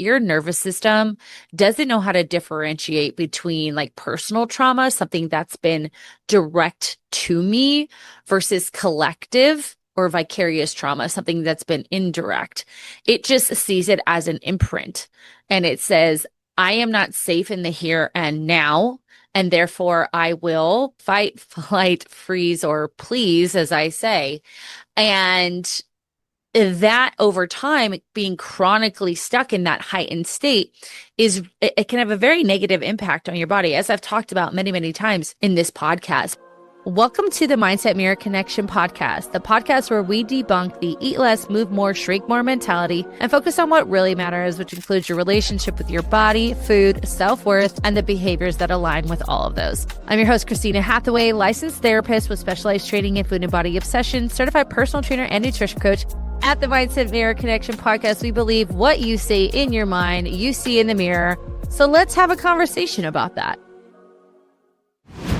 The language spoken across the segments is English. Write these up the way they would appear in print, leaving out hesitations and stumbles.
your nervous system doesn't know how to differentiate between like personal trauma, something that's been direct to me, versus collective or vicarious trauma, something that's been indirect. It just sees it as an imprint and it says, I am not safe in the here and now. And therefore, I will fight, flight, freeze, or please, as I say. And that over time, being chronically stuck in that heightened state it can have a very negative impact on your body, as I've talked about many, many times in this podcast. Welcome to the Mindset Mirror Connection podcast, the podcast where we debunk the eat less, move more, shrink more mentality and focus on what really matters, which includes your relationship with your body, food, self-worth, and the behaviors that align with all of those. I'm your host, Christina Hathaway, licensed therapist with specialized training in food and body obsession, certified personal trainer and nutrition coach. At the Mindset Mirror Connection podcast, we believe what you say in your mind, you see in the mirror. So let's have a conversation about that.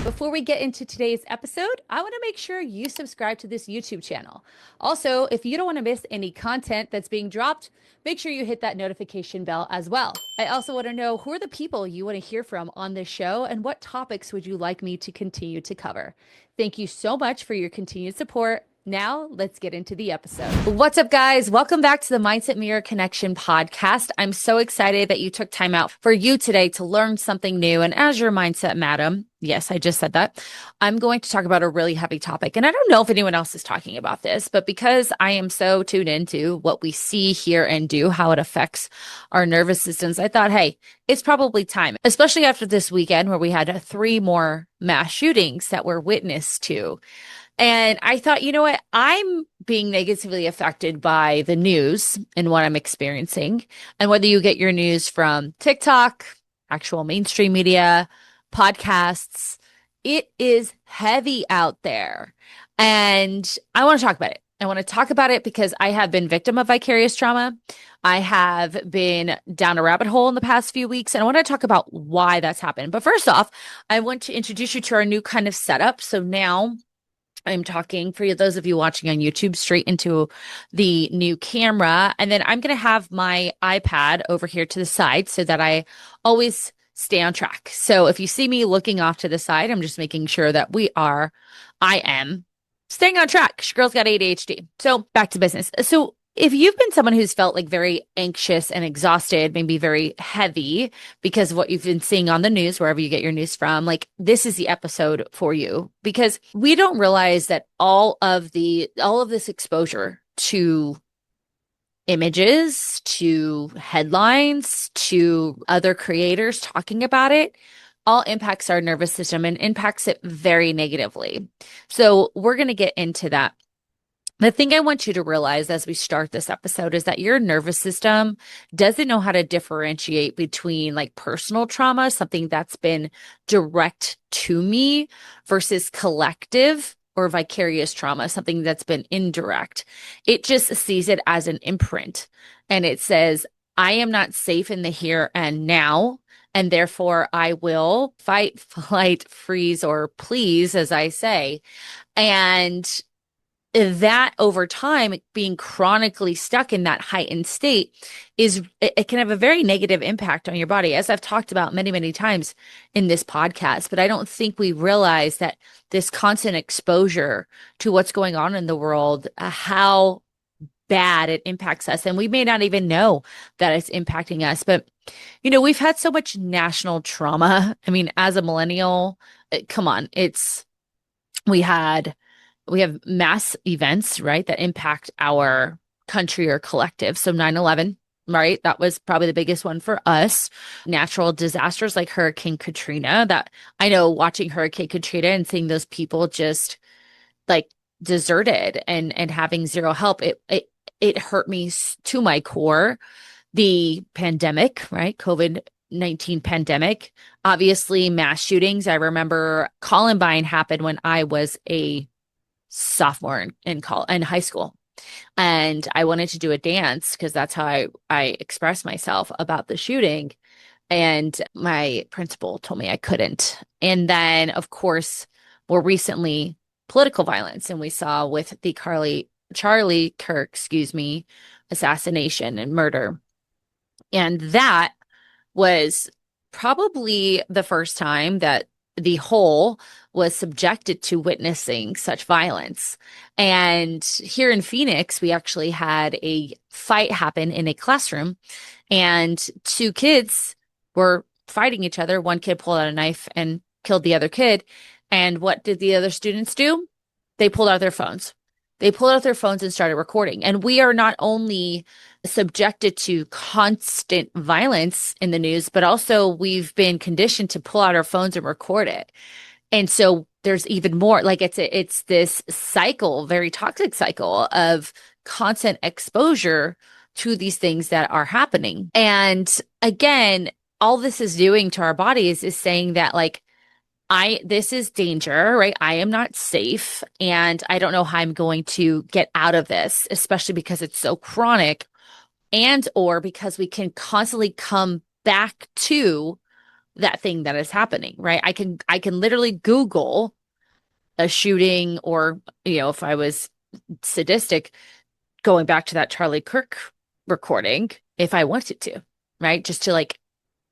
Before we get into today's episode, I want to make sure you subscribe to this YouTube channel. Also, if you don't want to miss any content that's being dropped, make sure you hit that notification bell as well. I also want to know who are the people you want to hear from on this show and what topics would you like me to continue to cover. Thank you so much for your continued support. Now, let's get into the episode. What's up, guys? Welcome back to the Mindset Mirror Connection podcast. I'm so excited that you took time out for you today to learn something new. And as your mindset madam, yes, I just said that, I'm going to talk about a really heavy topic. And I don't know if anyone else is talking about this, but because I am so tuned into what we see, hear, and do, how it affects our nervous systems, I thought, hey, it's probably time, especially after this weekend where we had 3 more mass shootings that were witnessed to. And I thought, you know what? I'm being negatively affected by the news and what I'm experiencing. And whether you get your news from TikTok, actual mainstream media, podcasts, it is heavy out there. And I want to talk about it. I want to talk about it because I have been victim of vicarious trauma. I have been down a rabbit hole in the past few weeks, and I want to talk about why that's happened. But first off, I want to introduce you to our new kind of setup. So now I'm talking, for those of you watching on YouTube, straight into the new camera. And then I'm going to have my iPad over here to the side so that I always stay on track. So if you see me looking off to the side, I'm just making sure that I am staying on track. Your girl's got ADHD. So back to business. So if you've been someone who's felt like very anxious and exhausted, maybe very heavy because of what you've been seeing on the news, wherever you get your news from, like this is the episode for you, because we don't realize that all of this exposure to images, to headlines, to other creators talking about it, all impacts our nervous system and impacts it very negatively. So we're going to get into that. The thing I want you to realize as we start this episode is that your nervous system doesn't know how to differentiate between like personal trauma, something that's been direct to me, versus collective or vicarious trauma, something that's been indirect. It just sees it as an imprint and it says, I am not safe in the here and now. And therefore, I will fight, flight, freeze, or please, as I say. And that over time, being chronically stuck in that heightened state it can have a very negative impact on your body, as I've talked about many, many times in this podcast. But I don't think we realize that this constant exposure to what's going on in the world, how bad it impacts us. And we may not even know that it's impacting us. But, you know, we've had so much national trauma. I mean, as a millennial, come on, we have mass events, right, that impact our country or collective. So 9/11, right? That was probably the biggest one for us. Natural disasters like Hurricane Katrina, that I know, watching Hurricane Katrina and seeing those people just like deserted and having zero help, it hurt me to my core. The pandemic, right? COVID-19 pandemic, obviously mass shootings. I remember Columbine happened when I was a sophomore in high school. And I wanted to do a dance because that's how I expressed myself about the shooting. And my principal told me I couldn't. And then, of course, more recently, political violence. And we saw with the Charlie Kirk, assassination and murder. And that was probably the first time that the whole was subjected to witnessing such violence. And here in Phoenix, we actually had a fight happen in a classroom, and two kids were fighting each other. One kid pulled out a knife and killed the other kid. And what did the other students do? They pulled out their phones. They pulled out their phones and started recording. And we are not only subjected to constant violence in the news, but also we've been conditioned to pull out our phones and record it. And so there's even more, like it's this cycle, very toxic cycle of constant exposure to these things that are happening. And again, all this is doing to our bodies is saying that like this is danger, right? I am not safe and I don't know how I'm going to get out of this, especially because it's so chronic and or because we can constantly come back to that thing that is happening, right? I can literally Google a shooting or, if I was sadistic, going back to that Charlie Kirk recording if I wanted to, right? Just to like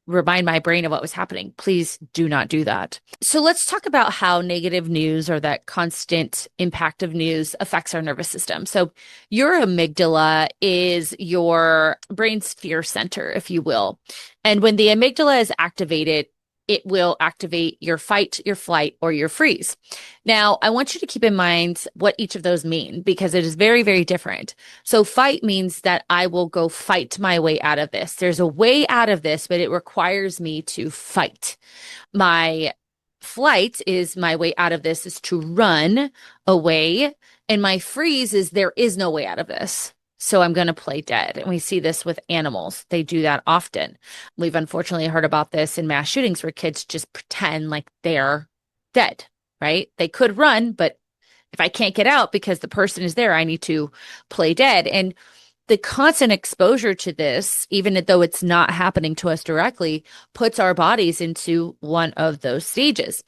remind my brain of what was happening. Please do not do that. So let's talk about how negative news or that constant impact of news affects our nervous system. So your amygdala is your brain's fear center, if you will. And when the amygdala is activated, it will activate your fight, your flight, or your freeze. Now, I want you to keep in mind what each of those mean because it is very, very different. So fight means that I will go fight my way out of this. There's a way out of this, but it requires me to fight. My flight is my way out of this is to run away. And my freeze is there is no way out of this. So I'm going to play dead. And we see this with animals. They do that often. We've unfortunately heard about this in mass shootings where kids just pretend like they're dead, right? They could run, but if I can't get out because the person is there, I need to play dead. And the constant exposure to this, even though it's not happening to us directly, puts our bodies into one of those stages.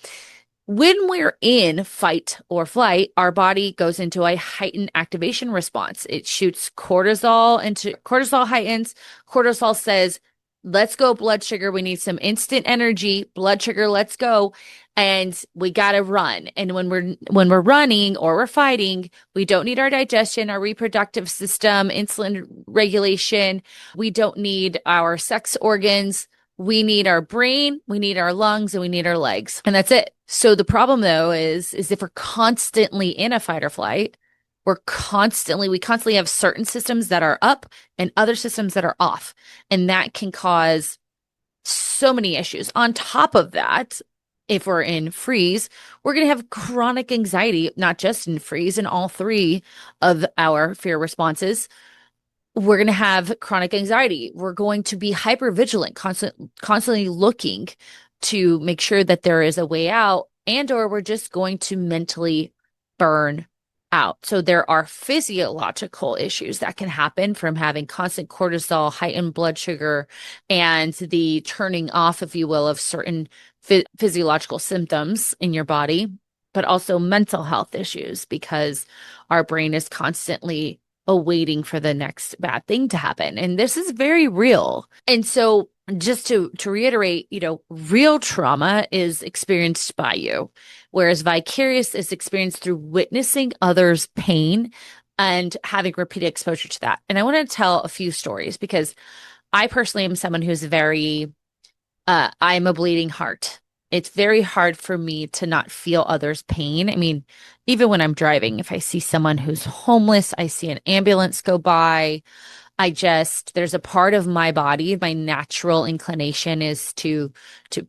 When we're in fight or flight, our body goes into a heightened activation response. It shoots cortisol into cortisol heightens. Cortisol says, let's go blood sugar. We need some instant energy, blood sugar, let's go. And we got to run. And when we're running or we're fighting, we don't need our digestion, our reproductive system, insulin regulation. We don't need our sex organs. We need our brain, we need our lungs, and we need our legs. And that's it. So the problem though is if we're constantly in a fight or flight, we constantly have certain systems that are up and other systems that are off. And that can cause so many issues. On top of that, if we're in freeze, we're going to have chronic anxiety, not just in freeze, in all three of our fear responses. We're going to have chronic anxiety. We're going to be hypervigilant, constantly looking to make sure that there is a way out, and or we're just going to mentally burn out. So there are physiological issues that can happen from having constant cortisol, heightened blood sugar, and the turning off, if you will, of certain physiological symptoms in your body, but also mental health issues because our brain is constantly awaiting for the next bad thing to happen. And this is very real. And so just to reiterate, real trauma is experienced by you, whereas vicarious is experienced through witnessing others' pain and having repeated exposure to that. And I want to tell a few stories because I personally am someone who's I'm a bleeding heart. It's very hard for me to not feel others' pain. I mean, even when I'm driving, if I see someone who's homeless, I see an ambulance go by, there's a part of my body, my natural inclination is to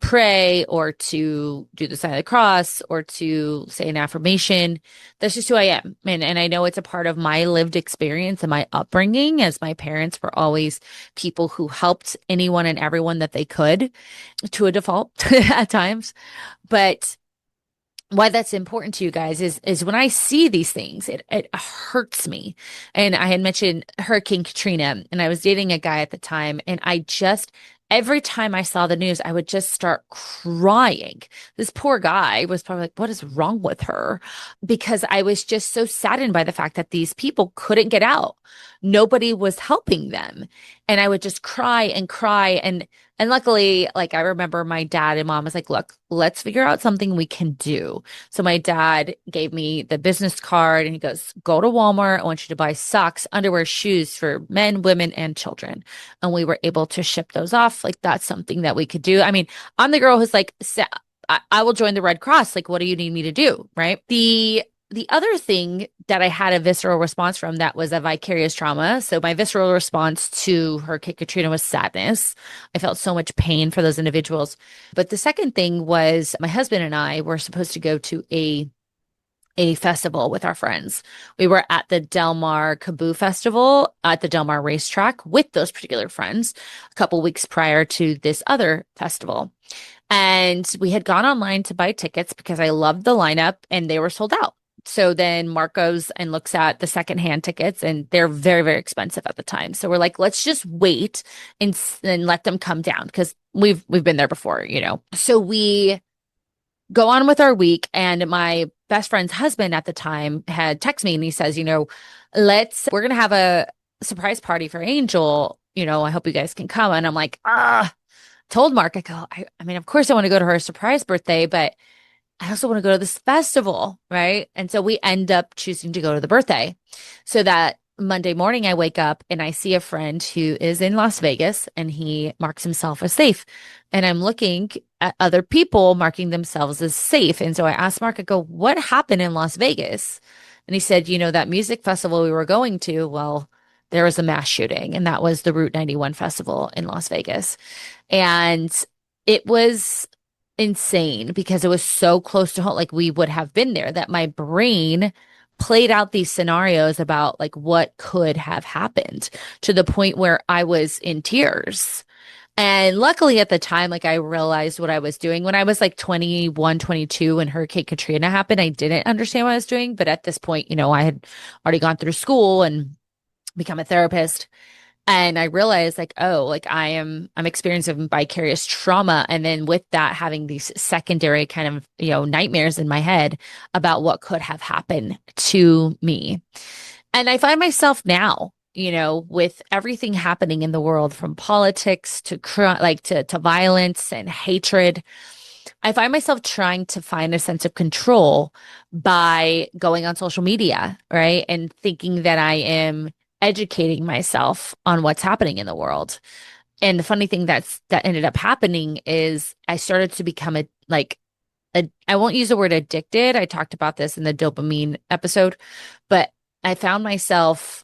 pray or to do the sign of the cross or to say an affirmation. That's just who I am. And I know it's a part of my lived experience and my upbringing, as my parents were always people who helped anyone and everyone that they could, to a default at times. But why that's important to you guys is when I see these things, it hurts me. And I had mentioned Hurricane Katrina, and I was dating a guy at the time, and every time I saw the news, I would just start crying. This poor guy was probably like, what is wrong with her? Because I was just so saddened by the fact that these people couldn't get out. Nobody was helping them. And I would just cry and cry. And luckily, like I remember my dad and mom was like, look, let's figure out something we can do. So my dad gave me the business card and he goes, go to Walmart. I want you to buy socks, underwear, shoes for men, women, and children. And we were able to ship those off. Like that's something that we could do. I mean, I'm the girl who's like, I will join the Red Cross. Like, what do you need me to do? Right. The other thing that I had a visceral response from that was a vicarious trauma. So my visceral response to Hurricane Katrina was sadness. I felt so much pain for those individuals. But the second thing was my husband and I were supposed to go to a festival with our friends. We were at the Del Mar Kaboo Festival at the Del Mar racetrack with those particular friends a couple weeks prior to this other festival. And we had gone online to buy tickets because I loved the lineup and they were sold out. So then Mark goes and looks at the secondhand tickets and they're very, very expensive at the time. So we're like, let's just wait and let them come down because we've been there before, you know. So we go on with our week and my best friend's husband at the time had texted me and he says, you know, we're gonna have a surprise party for Angel. You know, I hope you guys can come. And I'm like, told Mark, I go, I mean, of course I want to go to her surprise birthday, but I also want to go to this festival, right? And so we end up choosing to go to the birthday. So that Monday morning, I wake up and I see a friend who is in Las Vegas and he marks himself as safe. And I'm looking at other people marking themselves as safe. And so I asked Mark, I go, what happened in Las Vegas? And he said, you know, that music festival we were going to, well, there was a mass shooting, and that was the Route 91 festival in Las Vegas. And it was insane because it was so close to home. Like we would have been there, that my brain played out these scenarios about like what could have happened to the point where I was in tears. And luckily at the time, like I realized what I was doing when I was like 21, 22, when Hurricane Katrina happened. I didn't understand what I was doing. But at this point, you know, I had already gone through school and become a therapist. And I realized like, oh, like I'm experiencing vicarious trauma. And then with that, having these secondary kind of, you know, nightmares in my head about what could have happened to me. And I find myself now, you know, with everything happening in the world from politics to to violence and hatred, I find myself trying to find a sense of control by going on social media, right? And thinking that I am educating myself on what's happening in the world. And the funny thing that ended up happening is I started to become I won't use the word addicted. I talked about this in the dopamine episode, but I found myself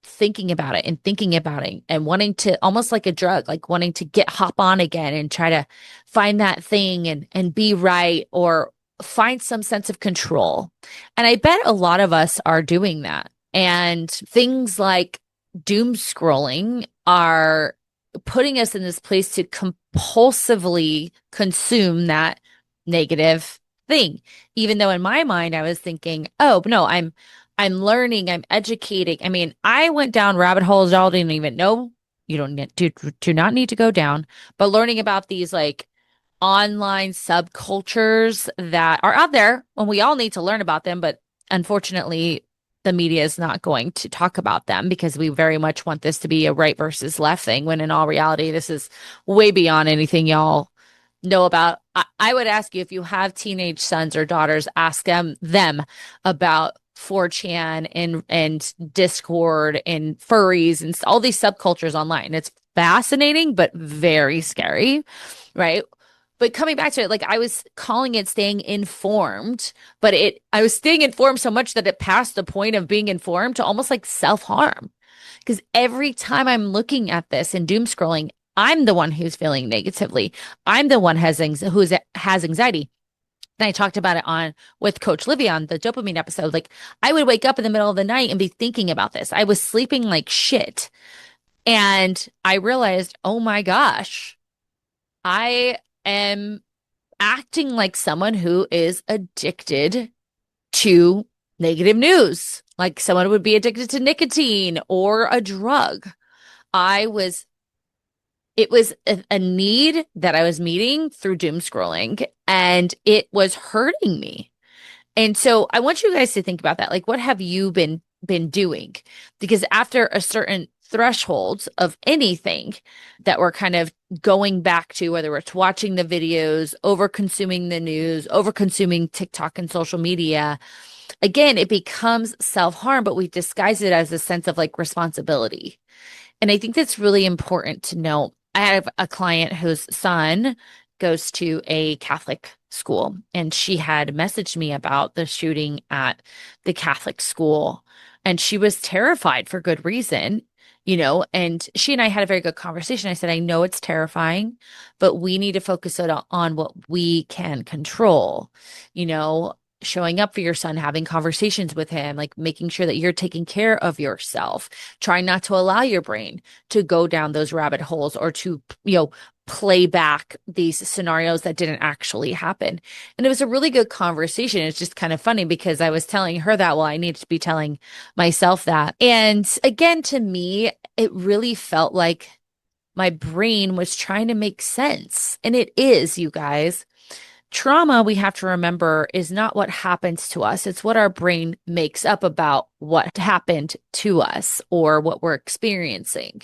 thinking about it and wanting to, almost like a drug, like wanting to hop on again and try to find that thing and be right or find some sense of control. And I bet a lot of us are doing that. And things like doom scrolling are putting us in this place to compulsively consume that negative thing. Even though in my mind I was thinking, oh no, I'm learning, I'm educating. I mean, I went down rabbit holes y'all didn't even know. You don't need to do not need to go down, but learning about these like online subcultures that are out there and we all need to learn about them, but unfortunately the media is not going to talk about them because we very much want this to be a right versus left thing, when in all reality, this is way beyond anything y'all know about. I would ask you, if you have teenage sons or daughters, ask them about 4chan and Discord and furries and all these subcultures online. It's fascinating, but very scary, right? But coming back to it, like I was calling it staying informed, but I was staying informed so much that it passed the point of being informed to almost like self-harm. Because every time I'm looking at this and doom scrolling, I'm the one who's feeling negatively. I'm the one who has anxiety. And I talked about it with Coach Livy on the dopamine episode. Like I would wake up in the middle of the night and be thinking about this. I was sleeping like shit. And I realized, oh my gosh, I am acting like someone who is addicted to negative news, like someone would be addicted to nicotine or a drug. It was a need that I was meeting through doom scrolling, and it was hurting me. And so I want you guys to think about that. Like, what have you been doing? Because after a certain thresholds of anything that we're kind of going back to, whether it's watching the videos, over consuming the news, over consuming TikTok and social media, again, it becomes self-harm, but we disguise it as a sense of like responsibility. And I think that's really important to note. I have a client whose son goes to a Catholic school, and she had messaged me about the shooting at the Catholic school. And she was terrified for good reason, and she and I had a very good conversation. I said, I know it's terrifying, but we need to focus it on what we can control, showing up for your son, having conversations with him, like making sure that you're taking care of yourself, trying not to allow your brain to go down those rabbit holes or to, play back these scenarios that didn't actually happen. And it was a really good conversation. It's just kind of funny because I was telling her that, well, I need to be telling myself that. And again, to me, it really felt like my brain was trying to make sense. And it is, you guys. Trauma, we have to remember, is not what happens to us. It's what our brain makes up about what happened to us or what we're experiencing.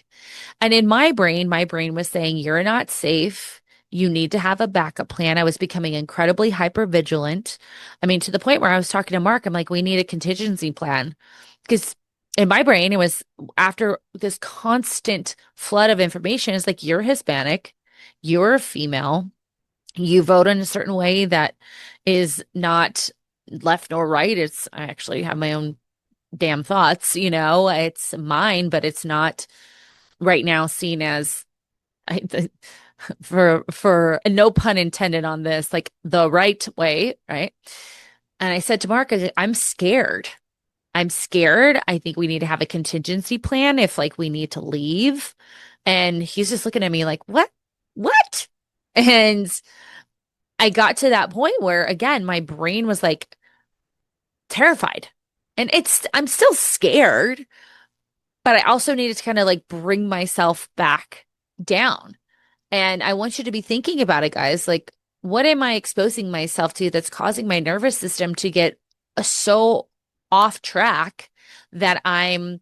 And in my brain was saying, you're not safe. You need to have a backup plan. I was becoming incredibly hypervigilant. I mean, to the point where I was talking to Mark, I'm like, we need a contingency plan. Because in my brain, it was after this constant flood of information, it's like, you're Hispanic, you're a female, you vote in a certain way that is not left nor right. I actually have my own damn thoughts, it's mine, but it's not right now seen as for no pun intended on this, like the right way, right? And I said to Mark, I'm scared. I'm scared. I think we need to have a contingency plan if like we need to leave. And he's just looking at me like, what? What? And I got to that point where, again, my brain was like terrified. And I'm still scared, but I also needed to kind of like bring myself back down. And I want you to be thinking about it, guys. Like, what am I exposing myself to that's causing my nervous system to get so off track that I'm,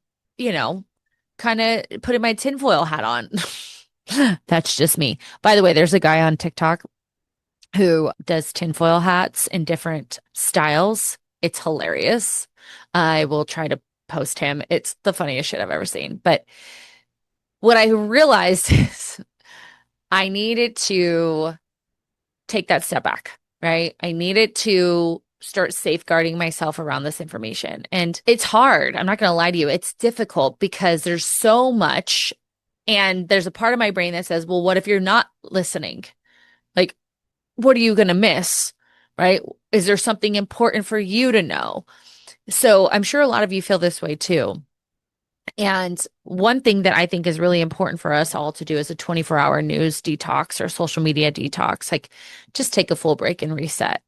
kind of putting my tinfoil hat on? That's just me. By the way, there's a guy on TikTok who does tinfoil hats in different styles. It's hilarious. I will try to post him. It's the funniest shit I've ever seen. But what I realized is I needed to take that step back, right? I needed to start safeguarding myself around this information. And it's hard. I'm not going to lie to you. It's difficult because there's so much. And there's a part of my brain that says, well, what if you're not listening? Like, what are you going to miss, right? Is there something important for you to know? So I'm sure a lot of you feel this way too. And one thing that I think is really important for us all to do is a 24-hour news detox or social media detox. Like, just take a full break and reset.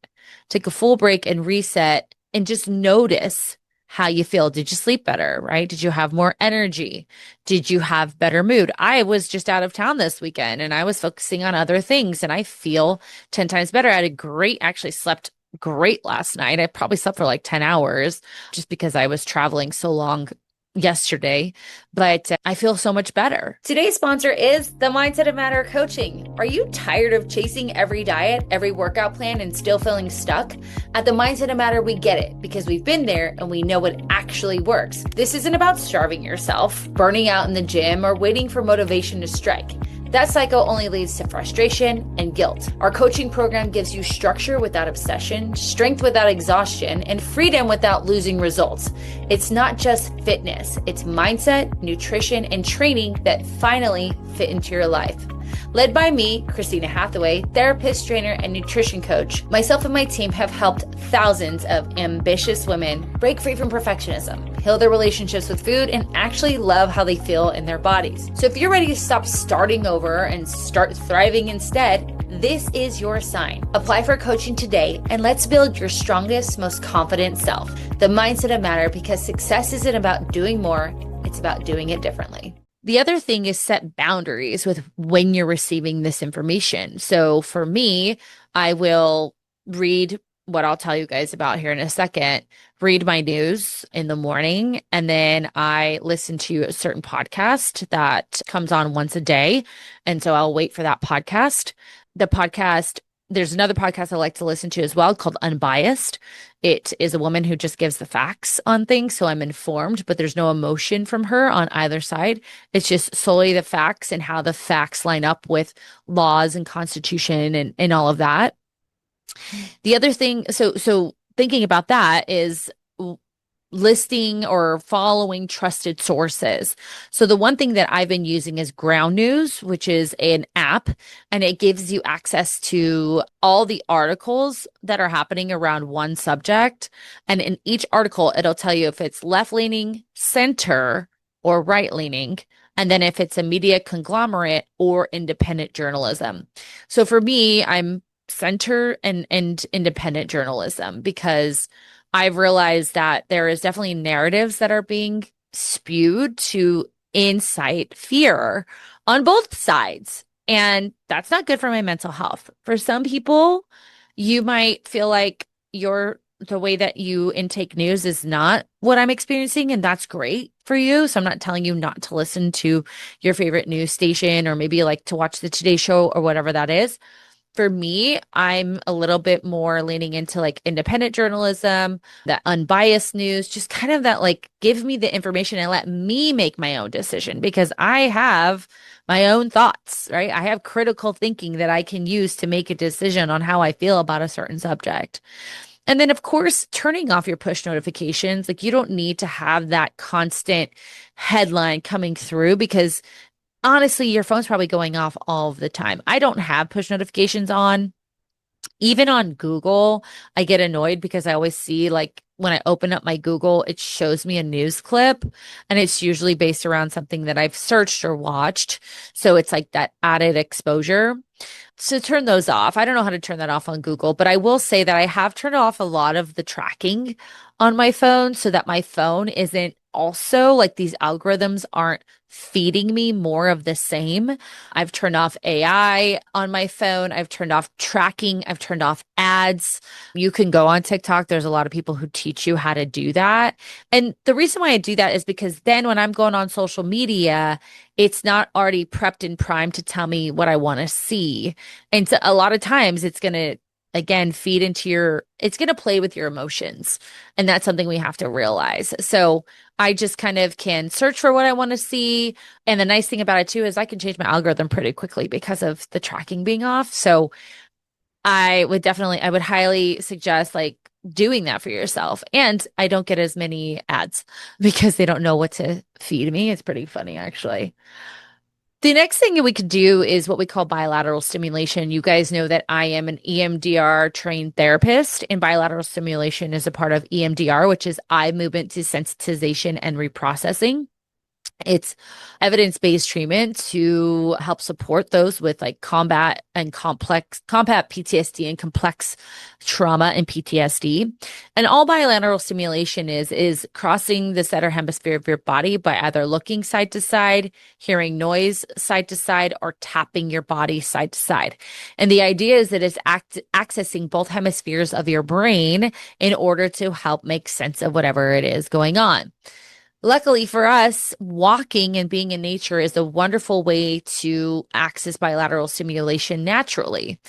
Take a full break and reset and just notice how you feel. Did you sleep better, right? Did you have more energy? Did you have better mood? I was just out of town this weekend and I was focusing on other things and I feel 10 times better. I actually slept great last night. I probably slept for like 10 hours just because I was traveling so long yesterday, but I feel so much better. Today's sponsor is the Mindset of Matter Coaching. Are you tired of chasing every diet, every workout plan, and still feeling stuck? At the Mindset of Matter, we get it because we've been there and we know what actually works. This isn't about starving yourself, burning out in the gym, or waiting for motivation to strike. That cycle only leads to frustration and guilt. Our coaching program gives you structure without obsession, strength without exhaustion, and freedom without losing results. It's not just fitness, it's mindset, nutrition, and training that finally fit into your life. Led by me, Christina Hathaway, therapist, trainer, and nutrition coach, myself and my team have helped thousands of ambitious women break free from perfectionism, heal their relationships with food, and actually love how they feel in their bodies. So if you're ready to stop starting over and start thriving instead, this is your sign. Apply for coaching today and let's build your strongest, most confident self. The Mindset of Matter, because success isn't about doing more, it's about doing it differently. The other thing is set boundaries with when you're receiving this information. So for me, I will read what I'll tell you guys about here in a second, read my news in the morning. And then I listen to a certain podcast that comes on once a day. And so I'll wait for that podcast. The podcast, there's another podcast I like to listen to as well called Unbiased. It is a woman who just gives the facts on things. So I'm informed, but there's no emotion from her on either side. It's just solely the facts and how the facts line up with laws and constitution and all of that. The other thing, so thinking about that is listing or following trusted sources. So the one thing that I've been using is Ground News, which is an app, and it gives you access to all the articles that are happening around one subject. And in each article, it'll tell you if it's left-leaning, center, or right-leaning, and then if it's a media conglomerate or independent journalism. So for me, I'm center and independent journalism because I've realized that there is definitely narratives that are being spewed to incite fear on both sides. And that's not good for my mental health. For some people, you might feel like the way that you intake news is not what I'm experiencing, and that's great for you. So I'm not telling you not to listen to your favorite news station or maybe like to watch the Today Show or whatever that is. For me, I'm a little bit more leaning into like independent journalism, that unbiased news, just kind of that like give me the information and let me make my own decision because I have my own thoughts, right? I have critical thinking that I can use to make a decision on how I feel about a certain subject. And then, of course, turning off your push notifications. Like, you don't need to have that constant headline coming through because honestly, your phone's probably going off all of the time. I don't have push notifications on. Even on Google, I get annoyed because I always see like when I open up my Google, it shows me a news clip and it's usually based around something that I've searched or watched. So it's like that added exposure. So turn those off. I don't know how to turn that off on Google, but I will say that I have turned off a lot of the tracking on my phone so that my phone isn't also like these algorithms aren't feeding me more of the same. I've turned off AI on my phone. I've turned off tracking. I've turned off ads. You can go on TikTok. There's a lot of people who teach you how to do that. And the reason why I do that is because then when I'm going on social media, it's not already prepped and primed to tell me what I want to see. And so a lot of times it's going to, again, feed into it's going to play with your emotions. And that's something we have to realize. So I just kind of can search for what I want to see. And the nice thing about it too is I can change my algorithm pretty quickly because of the tracking being off. So I would highly suggest like doing that for yourself. And I don't get as many ads because they don't know what to feed me. It's pretty funny, actually. The next thing we could do is what we call bilateral stimulation. You guys know that I am an EMDR trained therapist, and bilateral stimulation is a part of EMDR, which is eye movement desensitization and reprocessing. It's evidence-based treatment to help support those with like combat PTSD and complex trauma and PTSD. And all bilateral stimulation is crossing the center hemisphere of your body by either looking side to side, hearing noise side to side, or tapping your body side to side. And the idea is that it's accessing both hemispheres of your brain in order to help make sense of whatever it is going on. Luckily for us, walking and being in nature is a wonderful way to access bilateral stimulation naturally.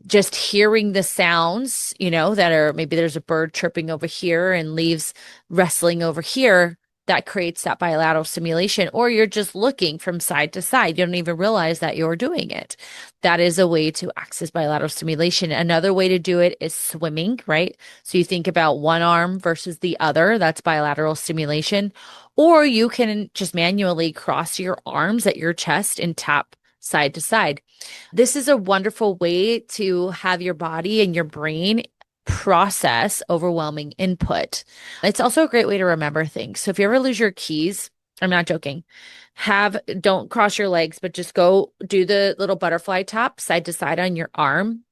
Just hearing the sounds, that are maybe there's a bird chirping over here and leaves rustling over here, that creates that bilateral stimulation, or you're just looking from side to side. You don't even realize that you're doing it. That is a way to access bilateral stimulation. Another way to do it is swimming, right? So you think about one arm versus the other, that's bilateral stimulation. Or you can just manually cross your arms at your chest and tap side to side. This is a wonderful way to have your body and your brain process overwhelming input. It's also a great way to remember things. So if you ever lose your keys, I'm not joking, don't cross your legs, but just go do the little butterfly tap side to side on your arm.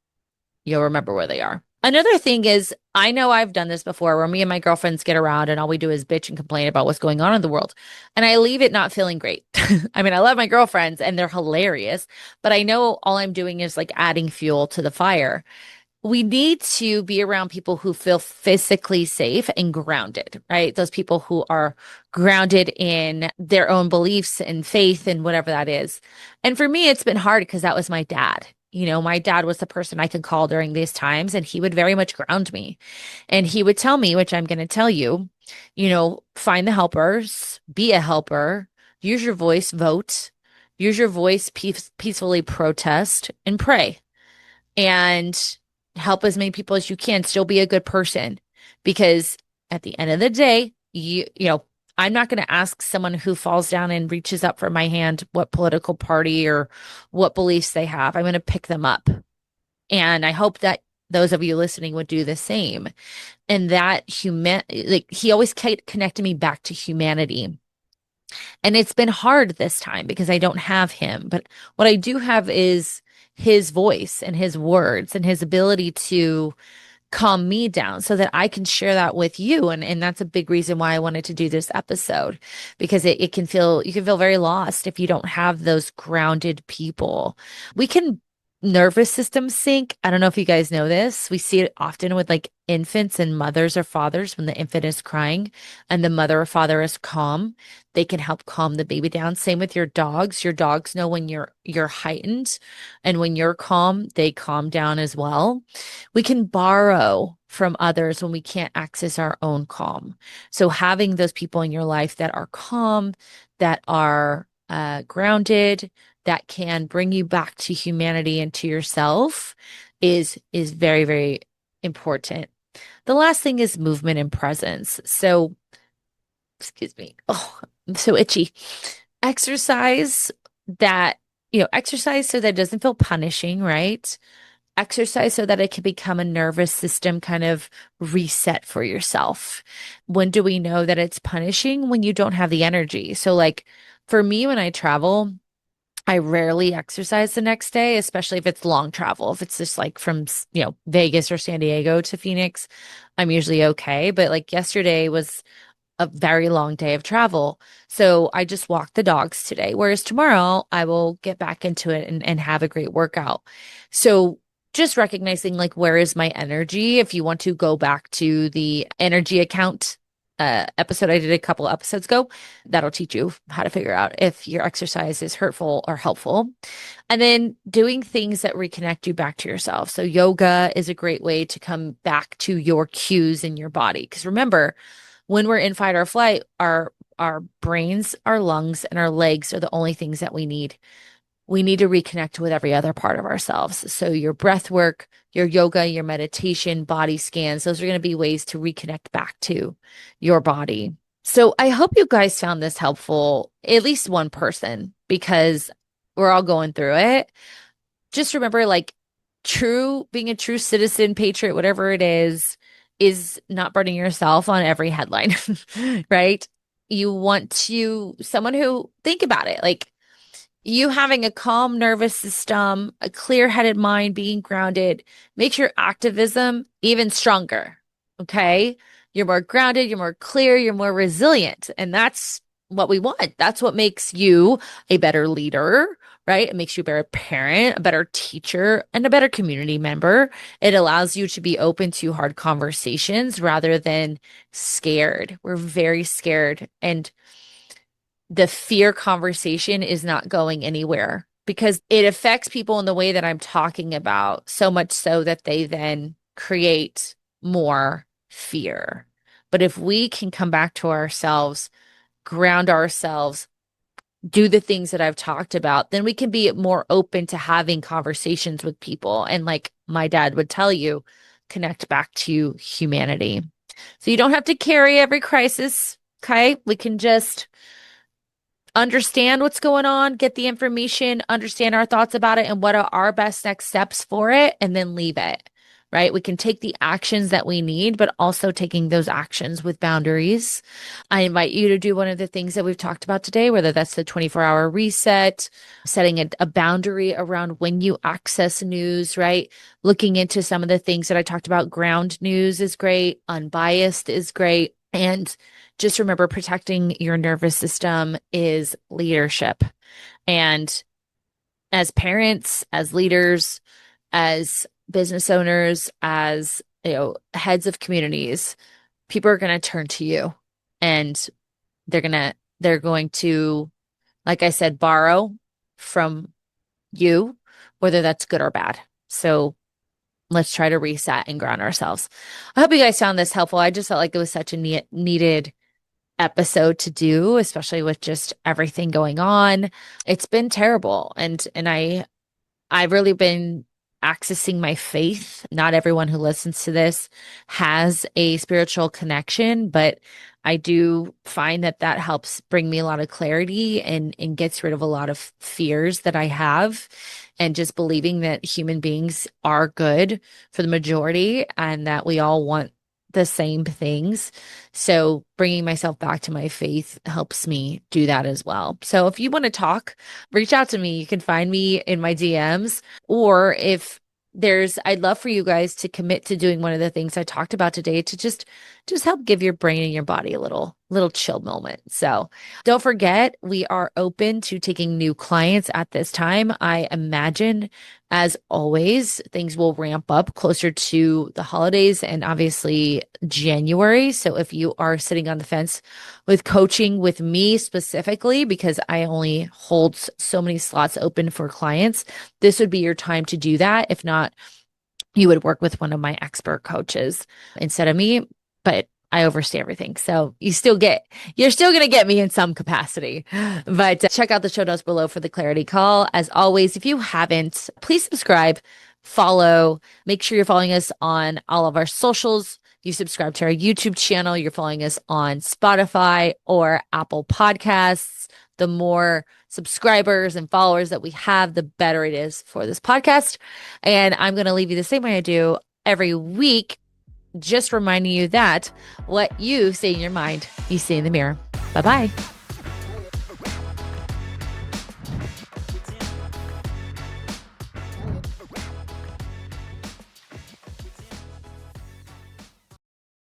You'll remember where they are. Another thing is, I know I've done this before where me and my girlfriends get around and all we do is bitch and complain about what's going on in the world. And I leave it not feeling great. I mean, I love my girlfriends and they're hilarious, but I know all I'm doing is like adding fuel to the fire. we need to be around people who feel physically safe and grounded, right? Those people who are grounded in their own beliefs and faith and whatever that is. And for me, it's been hard because that was my dad. My dad was the person I could call during these times, and he would very much ground me. And he would tell me, which I'm going to tell you, find the helpers, be a helper, use your voice, vote, use your voice, peacefully protest, and pray and help as many people as you can. Still be a good person because at the end of the day, I'm not going to ask someone who falls down and reaches up for my hand what political party or what beliefs they have. I'm going to pick them up. And I hope that those of you listening would do the same. And that like he always connected me back to humanity. And it's been hard this time because I don't have him. But what I do have is his voice and his words and his ability to calm me down so that I can share that with you. And that's a big reason why I wanted to do this episode because it can feel, you can feel very lost if you don't have those grounded people. We can nervous system sync. I don't know if you guys know this. We see it often with like infants and mothers or fathers when the infant is crying and the mother or father is calm. They can help calm the baby down. Same with your dogs. Your dogs know when you're heightened and when you're calm, they calm down as well. We can borrow from others when we can't access our own calm. So having those people in your life that are calm, that are grounded, that can bring you back to humanity and to yourself is very, very important. The last thing is movement and presence. So, excuse me. Oh, I'm so itchy. Exercise exercise so that it doesn't feel punishing, right? Exercise so that it can become a nervous system kind of reset for yourself. When do we know that it's punishing? When you don't have the energy. So, like for me, when I travel, I rarely exercise the next day, especially if it's long travel. If it's just like from, Vegas or San Diego to Phoenix, I'm usually okay. But like yesterday was a very long day of travel. So I just walked the dogs today. Whereas tomorrow I will get back into it and have a great workout. So just recognizing like where is my energy? If you want to go back to the energy account episode I did a couple episodes ago, that'll teach you how to figure out if your exercise is hurtful or helpful. And then doing things that reconnect you back to yourself. So yoga is a great way to come back to your cues in your body. Because remember, when we're in fight or flight, our brains, our lungs, and our legs are the only things that we need. We need to reconnect with every other part of ourselves. So your breath work, your yoga, your meditation, body scans, those are going to be ways to reconnect back to your body. So I hope you guys found this helpful, at least one person, because we're all going through it. Just remember, like, being a true citizen, patriot, whatever it is not burning yourself on every headline, right? You want someone who, think about it, like you having a calm nervous system, a clear-headed mind, being grounded makes your activism even stronger. Okay. You're more grounded, you're more clear, you're more resilient. And that's what we want. That's what makes you a better leader, right? It makes you a better parent, a better teacher, and a better community member. It allows you to be open to hard conversations rather than scared. We're very scared. And the fear conversation is not going anywhere because it affects people in the way that I'm talking about, so much so that they then create more fear. But if we can come back to ourselves, ground ourselves, do the things that I've talked about, then we can be more open to having conversations with people. And like my dad would tell you, connect back to humanity. So you don't have to carry every crisis. Okay. We can just understand what's going on, get the information, understand our thoughts about it, and what are our best next steps for it, and then leave it, right? We can take the actions that we need, but also taking those actions with boundaries. I invite you to do one of the things that we've talked about today, whether that's the 24-hour reset, setting a boundary around when you access news, right? Looking into some of the things that I talked about. Ground news is great, unbiased is great. And just remember, protecting your nervous system is leadership. And as parents, as leaders, as business owners, as heads of communities, people are going to turn to you, and they're going to, like I said, borrow from you, whether that's good or bad. So let's try to reset and ground ourselves. I hope you guys found this helpful. I just felt like it was such a needed episode to do, especially with just everything going on. It's been terrible. And I've really been accessing my faith. Not everyone who listens to this has a spiritual connection, but I do find that that helps bring me a lot of clarity and gets rid of a lot of fears that I have, and just believing that human beings are good for the majority and that we all want the same things. So bringing myself back to my faith helps me do that as well. So if you want to talk, reach out to me. You can find me in my DMs, or if I'd love for you guys to commit to doing one of the things I talked about today to just help give your brain and your body a little chill moment. So don't forget, we are open to taking new clients at this time. I imagine, as always, things will ramp up closer to the holidays and obviously January. So if you are sitting on the fence with coaching with me specifically, because I only hold so many slots open for clients, this would be your time to do that. If not, you would work with one of my expert coaches instead of me, but I oversee everything. So you're still going to get me in some capacity. But check out the show notes below for the clarity call. As always, if you haven't, please subscribe, follow, make sure you're following us on all of our socials. If you subscribe to our YouTube channel, you're following us on Spotify or Apple Podcasts. The more subscribers and followers that we have, the better it is for this podcast. And I'm going to leave you the same way I do every week, just reminding you that what you see in your mind, you see in the mirror. Bye-bye.